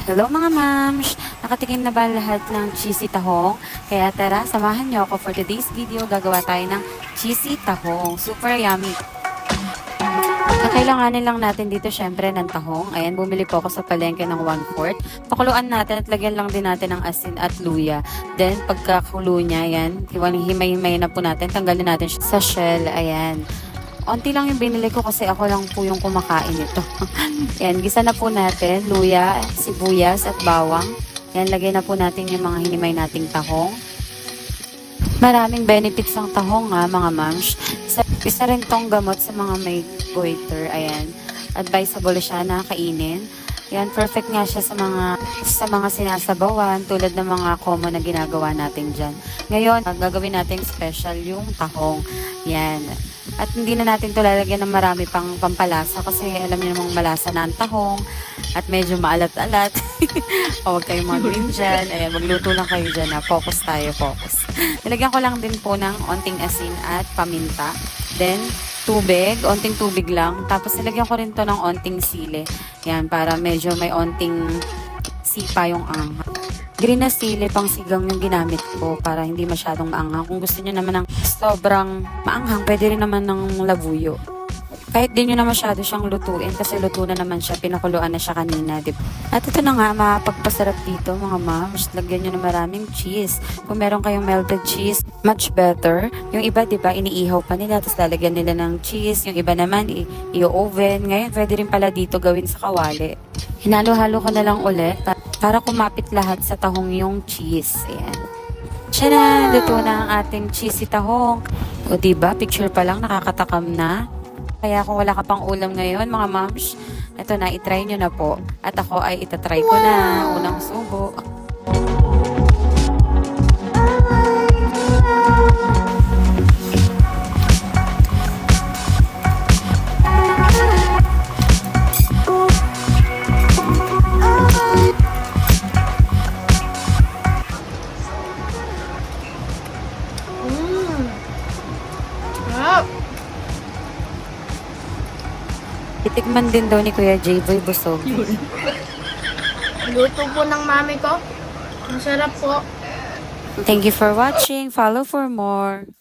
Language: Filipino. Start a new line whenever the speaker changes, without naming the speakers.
Hello mga mams! Nakatikim na ba lahat ng cheesy tahong? Kaya tara, samahan niyo ako for today's video. Gagawa tayo ng cheesy tahong. Super yummy! Kakailanganin lang natin dito syempre ng tahong. Ayan, bumili po ako sa palengke ng 1/4. Pakuluan natin at lagyan lang din natin ng asin at luya. Then, pagkakulo niya, ayan, himay-himay na po natin. Tanggalin natin siya sa shell. Ayan. Onti lang yung binili ko kasi ako lang po yung kumakain ito. Yan, gisa na po natin, luya, sibuyas at bawang. Yan, lagay na po natin yung mga hinimay nating tahong. Maraming benefits ng tahong mga mams. Isa rin tong gamot sa mga may goiter. Ayan, advisable siya na kainin. Yan, perfect nga siya sa mga sinasabawan tulad ng mga common na ginagawa natin dyan. Ngayon, gagawin natin special yung tahong. Yan. At hindi na natin ito lalagyan ng marami pang pampalasa kasi alam niyo namang malasa na ang tahong at medyo maalat-alat. O huwag kayong mag-green dyan. Ayan, magluto lang kayo dyan na. Focus tayo, focus. Nilagyan ko lang din po ng onting asin at paminta. Then, tubig, onting tubig lang. Tapos nilagyan ko rin to ng onting sili. Yan, para medyo may onting sipa yung anghang. Green na sili, pang sigang yung ginamit ko para hindi masyadong maanghang. Kung gusto niyo naman ng sobrang maanghang, pwede rin naman ng labuyo. Kahit di nyo na masyado siyang lutuin kasi luto na naman siya, pinakuluan na siya kanina, diba? At ito na nga, mapagpasarap dito mga moms, lagyan nyo na maraming cheese. Kung meron kayong melted cheese, much better. Yung iba, diba, iniihaw pa nila, tapos lalagyan nila ng cheese. Yung iba naman, i-oven. Ngayon, pwede rin pala dito gawin sa kawali. Hinalo-halo ko na lang ulit para kumapit lahat sa tahong yung cheese. Ayan. Siya na, luto na ang ating cheesy tahong. O diba, picture pa lang, nakakatakam na. Kaya kung wala ka pang ulam ngayon, mga moms, ito na, itry nyo na po. At ako ay itatry ko na, unang subo. Itikman din daw ni Kuya J-Boy busog.
Luto po ng mami ko. Masarap po.
Thank you for watching. Follow for more.